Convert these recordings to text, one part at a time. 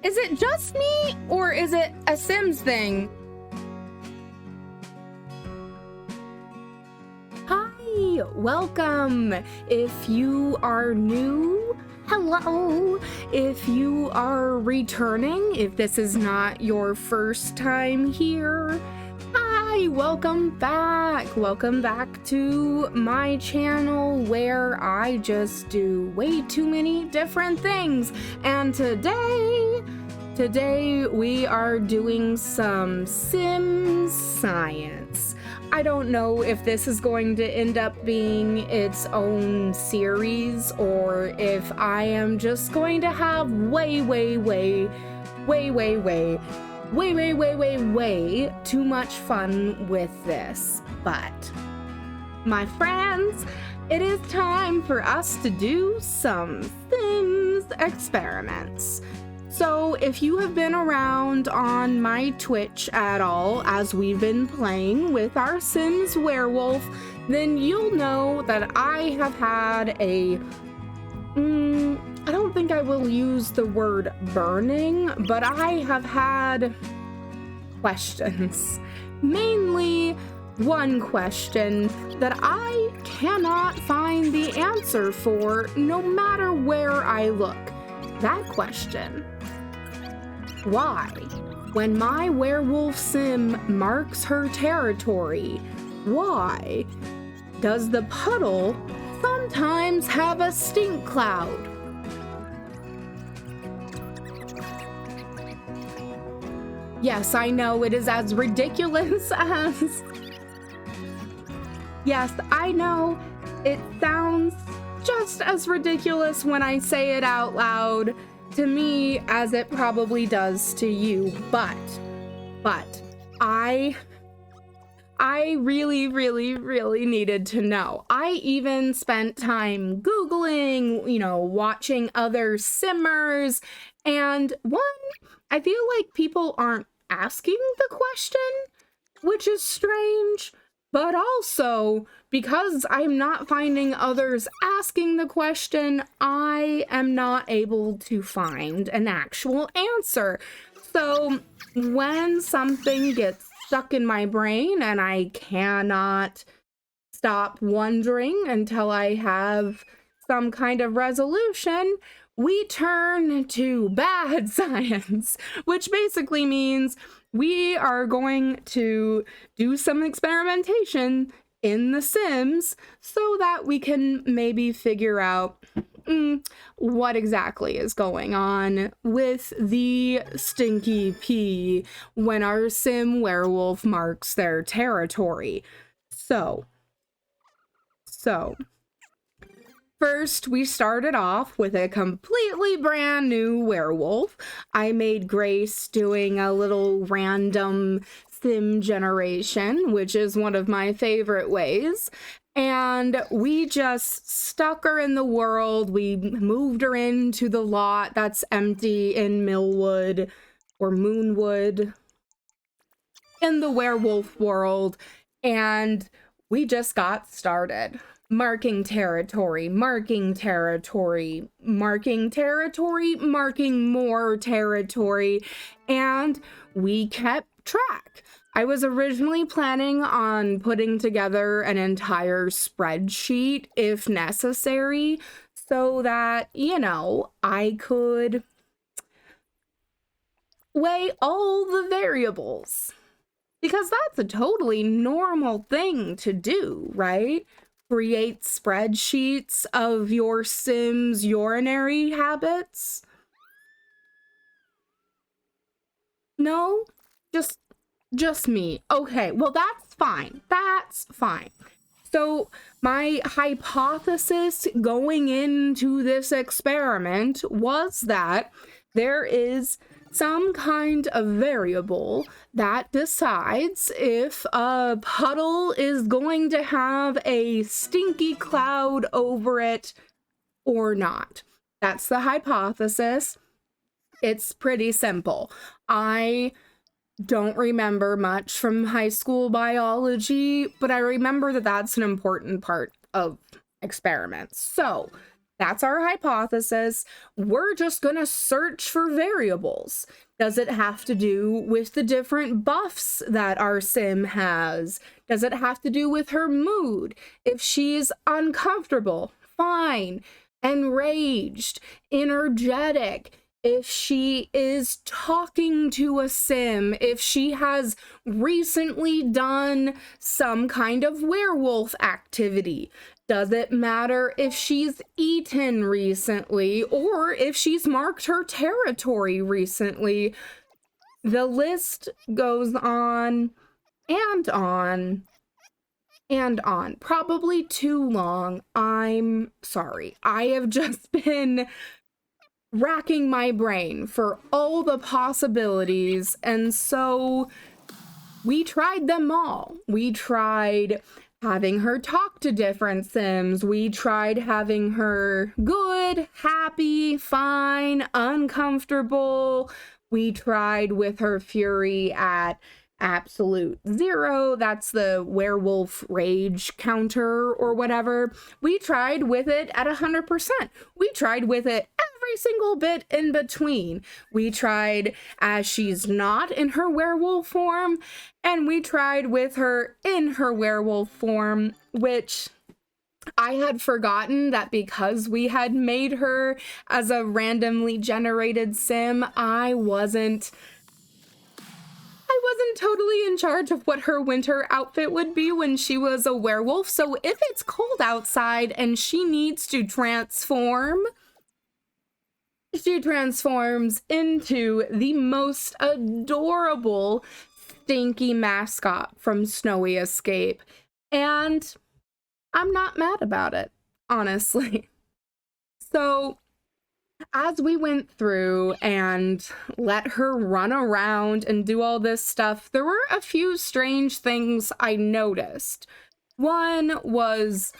Is it just me, or is it a Sims thing? Hi, welcome. If you are new, hello. If you are returning, if this is not your first time here, hi, welcome back. Welcome back to my channel where I just do way too many different things. And today we are doing some Sims science. I don't know if this is going to end up being its own series or if I am just going to have way too much fun with this. But my friends, it is time for us to do some Sims experiments. So if you have been around on my Twitch at all as we've been playing with our Sims Werewolf, then you'll know that I have had a, I don't think I will use the word burning, but I have had questions. Mainly one question that I cannot find the answer for no matter where I look. That question: why, when my werewolf sim marks her territory, why does the puddle sometimes have a stink cloud? Yes, I know it is as ridiculous as... Yes, I know it sounds just as ridiculous when I say it out loud to me as it probably does to you, but I really needed to know. I even spent time Googling, watching other simmers, and one, I feel like people aren't asking the question, which is strange, but also because I'm not finding others asking the question, I am not able to find an actual answer. So when something gets stuck in my brain and I cannot stop wondering until I have some kind of resolution, we turn to bad science, which basically means we are going to do some experimentation in The Sims so that we can maybe figure out what exactly is going on with the stinky pea when our sim werewolf marks their territory. So first, we started off with a completely brand new werewolf. I made Grace doing a little random sim generation, which is one of my favorite ways. And we just stuck her in the world. We moved her into the lot that's empty in Millwood or Moonwood in the werewolf world. And we just got started. Marking territory, marking territory, marking territory, marking more territory, and we kept track. I was originally planning on putting together an entire spreadsheet if necessary, so that, I could weigh all the variables. Because that's a totally normal thing to do, right? Create spreadsheets of your Sims' urinary habits? No? Just me. Okay, well, that's fine. That's fine. So my hypothesis going into this experiment was that there is some kind of variable that decides if a puddle is going to have a stinky cloud over it or not. That's the hypothesis. It's pretty simple. I don't remember much from high school biology, but I remember that that's an important part of experiments. So That's our hypothesis. We're just gonna search for variables. Does it have to do with the different buffs that our sim has? Does it have to do with her mood? If she's uncomfortable, fine, enraged, energetic, if she is talking to a sim, if she has recently done some kind of werewolf activity. Does it matter if she's eaten recently or if she's marked her territory recently? The list goes on and on and on. Probably too long. I'm sorry. I have just been racking my brain for all the possibilities, and so we tried them all. We tried having her talk to different sims. We tried having her good, happy, fine, uncomfortable. We tried with her fury at absolute 0. That's the werewolf rage counter or whatever. We tried with it at 100%. We tried with it every single bit in between. We tried as she's not in her werewolf form, and we tried with her in her werewolf form, which I had forgotten that because we had made her as a randomly generated sim, I wasn't totally in charge of what her winter outfit would be when she was a werewolf. So if it's cold outside and she needs to transform, she transforms into the most adorable stinky mascot from Snowy Escape. And I'm not mad about it, honestly. So as we went through and let her run around and do all this stuff, there were a few strange things I noticed. One was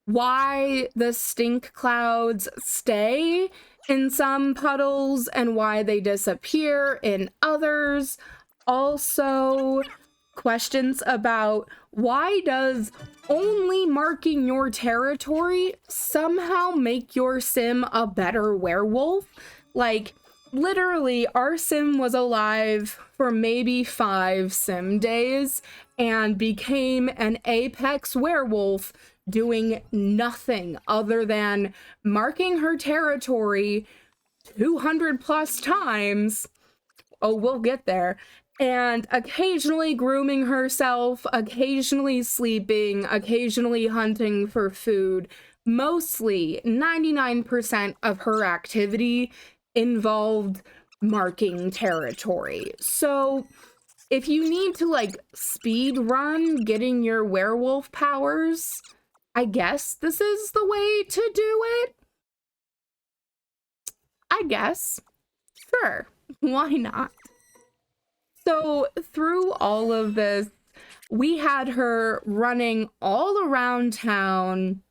why the stink clouds stay in some puddles and why they disappear in others. Also, questions about why does only marking your territory somehow make your sim a better werewolf? Like, literally, our sim was alive for maybe 5 sim days and became an apex werewolf doing nothing other than marking her territory 200 plus times. Oh, we'll get there. And occasionally grooming herself, occasionally sleeping, occasionally hunting for food. Mostly 99% of her activity involved marking territory. So if you need to like speed run getting your werewolf powers, I guess this is the way to do it. I guess. Sure. Why not? So through all of this, we had her running all around town,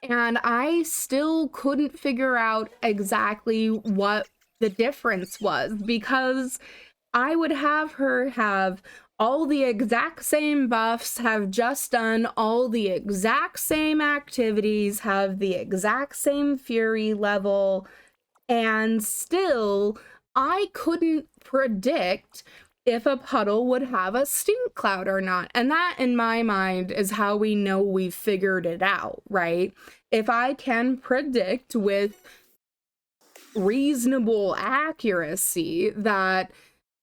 and I still couldn't figure out exactly what the difference was, because I would have her have all the exact same buffs, have just done all the exact same activities, have the exact same fury level, and still I couldn't predict if a puddle would have a stink cloud or not. And that, in my mind, is how we know we've figured it out, right? If I can predict with reasonable accuracy that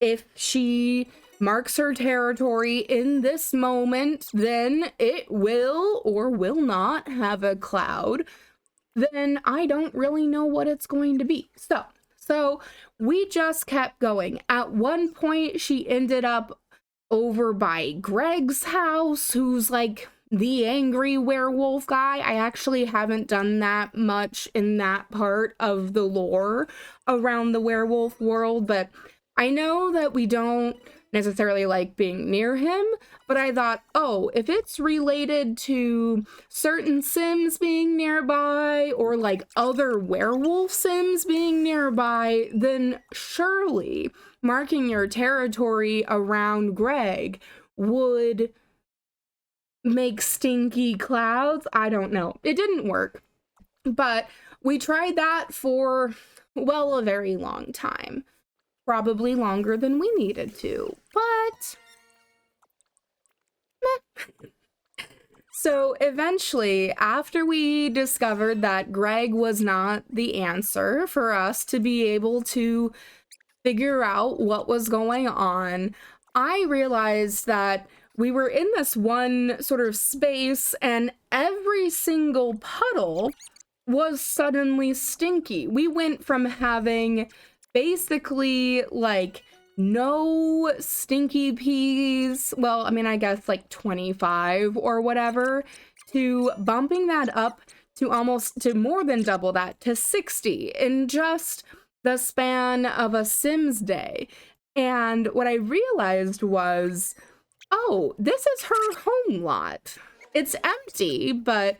if she marks her territory in this moment, then it will or will not have a cloud, then I don't really know what it's going to be. So we just kept going. At one point, she ended up over by Greg's house, who's like the angry werewolf guy. I actually haven't done that much in that part of the lore around the werewolf world, but I know that we don't necessarily like being near him, but I thought, oh, if it's related to certain sims being nearby or like other werewolf sims being nearby, then surely marking your territory around Greg would make stinky clouds. I don't know. It didn't work. But we tried that for, well, a very long time. Probably longer than we needed to, but meh. So eventually, after we discovered that Greg was not the answer for us to be able to figure out what was going on, I realized that we were in this one sort of space and every single puddle was suddenly stinky. We went from having basically like no stinky peas, well, I mean, I guess like 25 or whatever, to bumping that up to more than double that, to 60 in just the span of a Sims day. And what I realized was, oh, this is her home lot. It's empty, but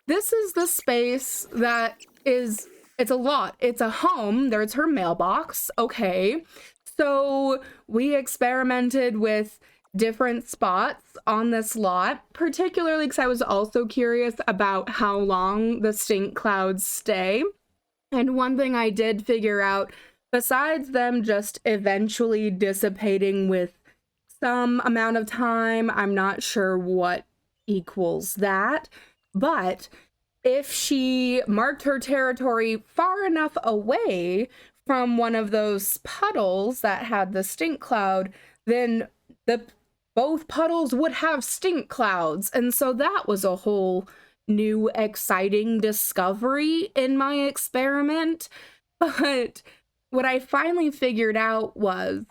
this is the space that is, it's a lot. It's a home. There's her mailbox. Okay. So we experimented with different spots on this lot, particularly because I was also curious about how long the stink clouds stay. And one thing I did figure out, besides them just eventually dissipating with some amount of time, I'm not sure what equals that, but if she marked her territory far enough away from one of those puddles that had the stink cloud, then both puddles would have stink clouds. And so that was a whole new exciting discovery in my experiment. But what I finally figured out was,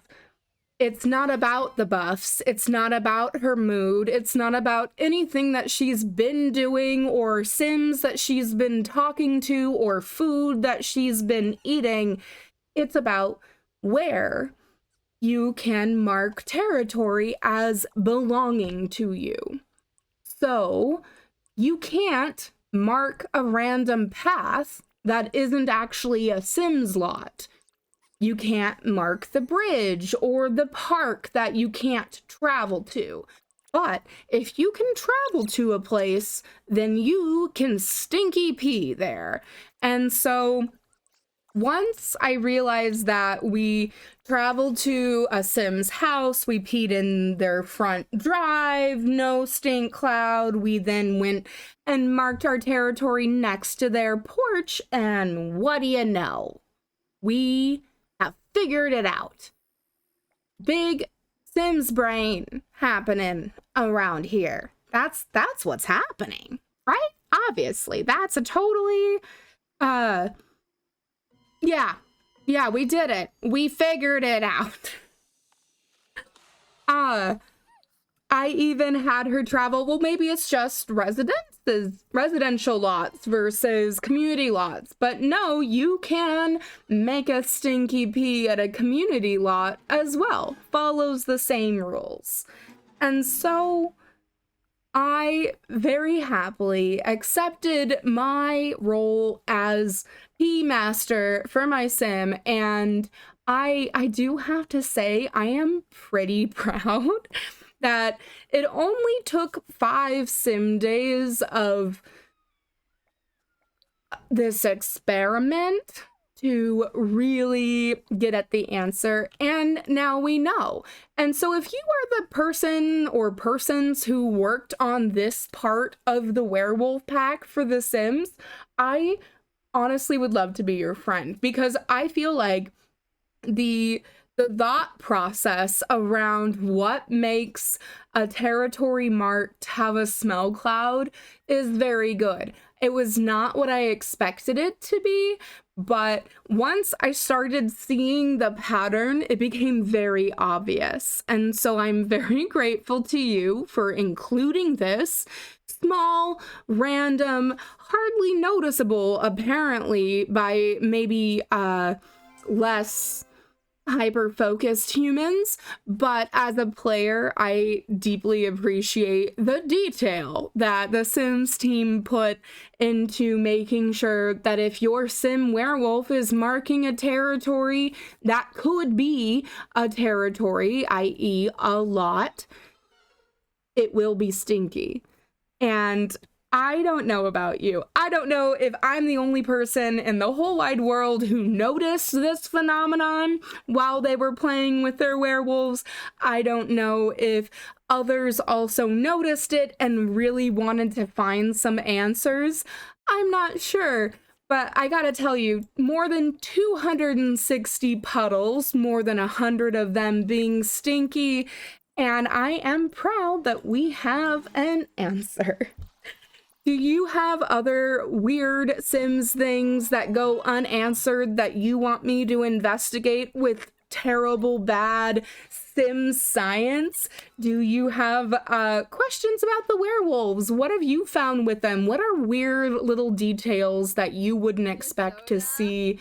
it's not about the buffs. It's not about her mood. It's not about anything that she's been doing or Sims that she's been talking to or food that she's been eating. It's about where you can mark territory as belonging to you. So you can't mark a random path that isn't actually a Sims lot. You can't mark the bridge or the park that you can't travel to. But if you can travel to a place, then you can stinky pee there. And so once I realized that we traveled to a Sim's house, we peed in their front drive, no stink cloud. We then went and marked our territory next to their porch, and what do you know? We have figured it out. Big Sims brain happening around here. That's what's happening, right? Obviously, that's a totally, yeah, we did it. We figured it out. I even had her travel, well, maybe it's just residential lots versus community lots. But no, you can make a stinky pee at a community lot as well. Follows the same rules. And so I very happily accepted my role as pee master for my sim, and I do have to say I am pretty proud that it only took 5 sim days of this experiment to really get at the answer, and now we know. And so if you are the person or persons who worked on this part of the werewolf pack for The Sims, I honestly would love to be your friend, because I feel like the thought process around what makes a territory marked have a smell cloud is very good. It was not what I expected it to be, but once I started seeing the pattern, it became very obvious. And so I'm very grateful to you for including this small, random, hardly noticeable, apparently, by maybe less hyper-focused humans, but as a player, I deeply appreciate the detail that the Sims team put into making sure that if your Sim werewolf is marking a territory that could be a territory, i.e. a lot, it will be stinky. And I don't know about you. I don't know if I'm the only person in the whole wide world who noticed this phenomenon while they were playing with their werewolves. I don't know if others also noticed it and really wanted to find some answers. I'm not sure. But I gotta tell you, more than 260 puddles, more than 100 of them being stinky, and I am proud that we have an answer. Do you have other weird Sims things that go unanswered that you want me to investigate with terrible, bad Sims science? Do you have questions about the werewolves? What have you found with them? What are weird little details that you wouldn't expect to see?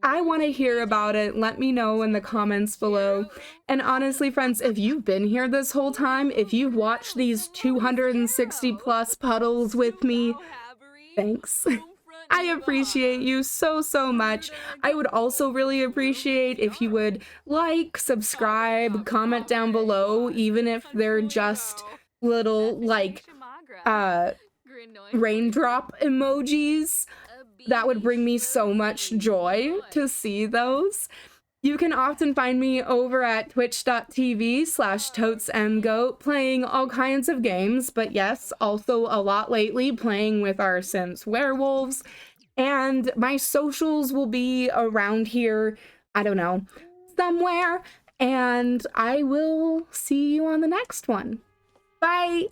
I want to hear about it. Let me know in the comments below. And honestly, friends, if you've been here this whole time, if you've watched these 260 plus puddles with me, thanks. I appreciate you so, so much. I would also really appreciate if you would like, subscribe, comment down below, even if they're just little, like, raindrop emojis. That would bring me so much joy to see those. You can often find me over at twitch.tv/Totesmg playing all kinds of games, but yes, also a lot lately playing with our Sims werewolves. And my socials will be around here, I don't know, somewhere. And I will see you on the next one. Bye!